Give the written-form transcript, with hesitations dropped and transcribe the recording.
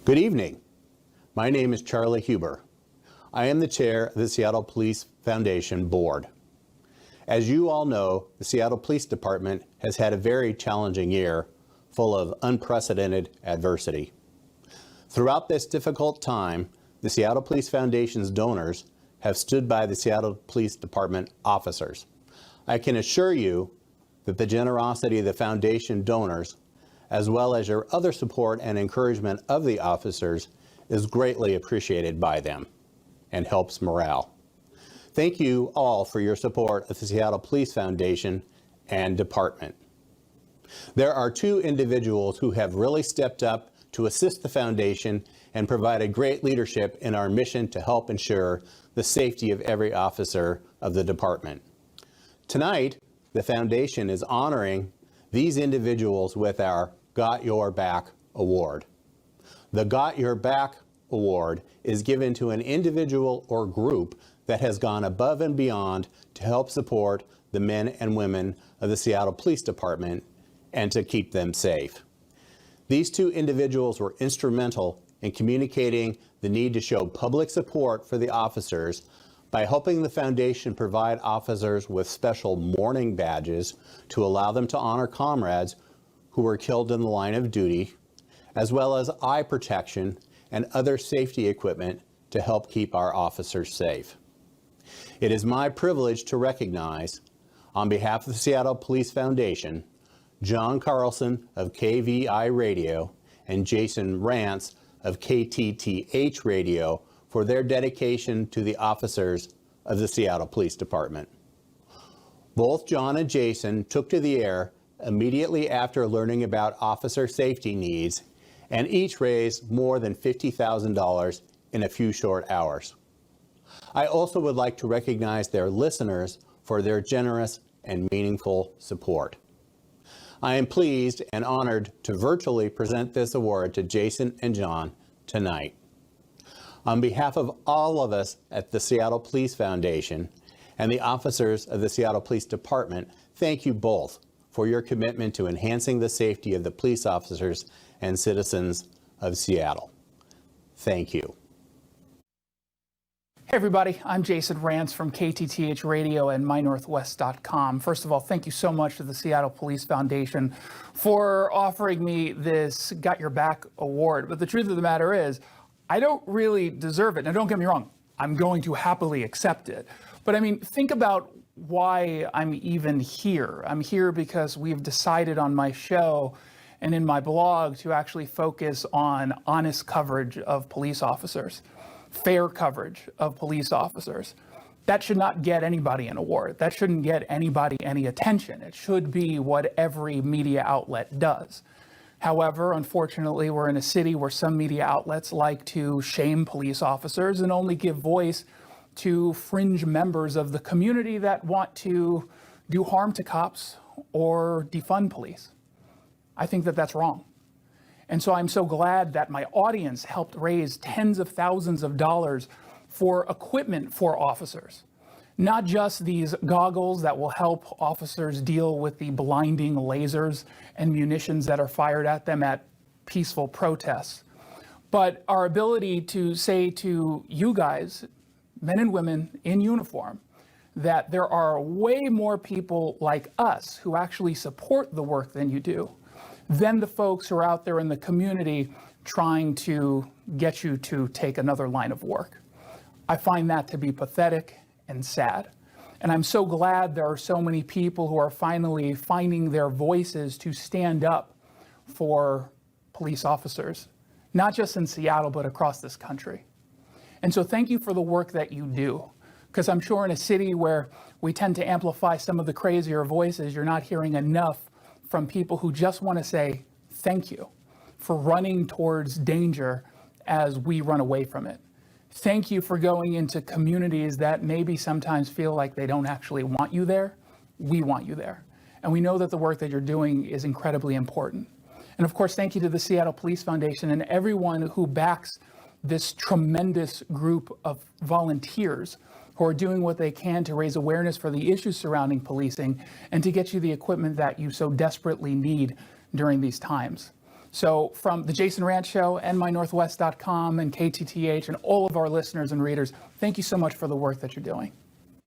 Good evening. My name is Charlie Huber. I am the chair of the Seattle Police Foundation Board. As you all know, the Seattle Police Department has had a very challenging year full of unprecedented adversity. Throughout this difficult time, the Seattle Police Foundation's donors have stood by the Seattle Police Department officers. I can assure you that the generosity of the Foundation donors, as well as your other support and encouragement of the officers, is greatly appreciated by them and helps morale. Thank you all for your support of the Seattle Police Foundation and Department. There are two individuals who have really stepped up to assist the Foundation and provided great leadership in our mission to help ensure the safety of every officer of the department. Tonight, the Foundation is honoring these individuals with our Got Your Back Award. The Got Your Back Award is given to an individual or group that has gone above and beyond to help support the men and women of the Seattle Police Department and to keep them safe. These two individuals were instrumental in communicating the need to show public support for the officers by helping the Foundation provide officers with special mourning badges to allow them to honor comrades who were killed in the line of duty, as well as eye protection and other safety equipment to help keep our officers safe. It is my privilege to recognize, on behalf of the Seattle Police Foundation, John Carlson of KVI Radio and Jason Rance of KTTH Radio for their dedication to the officers of the Seattle Police Department. Both John and Jason took to the air immediately after learning about officer safety needs, and each raised more than $50,000 in a few short hours. I also would like to recognize their listeners for their generous and meaningful support. I am pleased and honored to virtually present this award to Jason and John tonight. On behalf of all of us at the Seattle Police Foundation and the officers of the Seattle Police Department, thank you both for your commitment to enhancing the safety of the police officers and citizens of Seattle. Thank you. Hey everybody, I'm Jason Rance from KTTH Radio and MyNorthwest.com. First of all, thank you so much to the Seattle Police Foundation for offering me this Got Your Back award. But the truth of the matter is, I don't really deserve it. Now don't get me wrong, I'm going to happily accept it. But I mean, think about why I'm even here. I'm here because we've decided on my show and in my blog to actually focus on honest coverage of police officers, fair coverage of police officers. That should not get anybody an award. That shouldn't get anybody any attention. It should be what every media outlet does. However, unfortunately, we're in a city where some media outlets like to shame police officers and only give voice to fringe members of the community that want to do harm to cops or defund police. I think that that's wrong. And so I'm so glad that my audience helped raise tens of thousands of dollars for equipment for officers. Not just these goggles that will help officers deal with the blinding lasers and munitions that are fired at them at peaceful protests, but our ability to say to you guys, men and women in uniform, that there are way more people like us who actually support the work than you do, than the folks who are out there in the community trying to get you to take another line of work. I find that to be pathetic and sad. And I'm so glad there are so many people who are finally finding their voices to stand up for police officers, not just in Seattle, but across this country. And so thank you for the work that you do, because I'm sure in a city where we tend to amplify some of the crazier voices, you're not hearing enough from people who just want to say thank you for running towards danger as we run away from it. Thank you for going into communities that maybe sometimes feel like they don't actually want you there. We want you there. And we know that the work that you're doing is incredibly important. And of course, thank you to the Seattle Police Foundation and everyone who backs this tremendous group of volunteers who are doing what they can to raise awareness for the issues surrounding policing and to get you the equipment that you so desperately need during these times. So from the Jason Rantz Show and MyNorthwest.com and KTTH and all of our listeners and readers, thank you so much for the work that you're doing.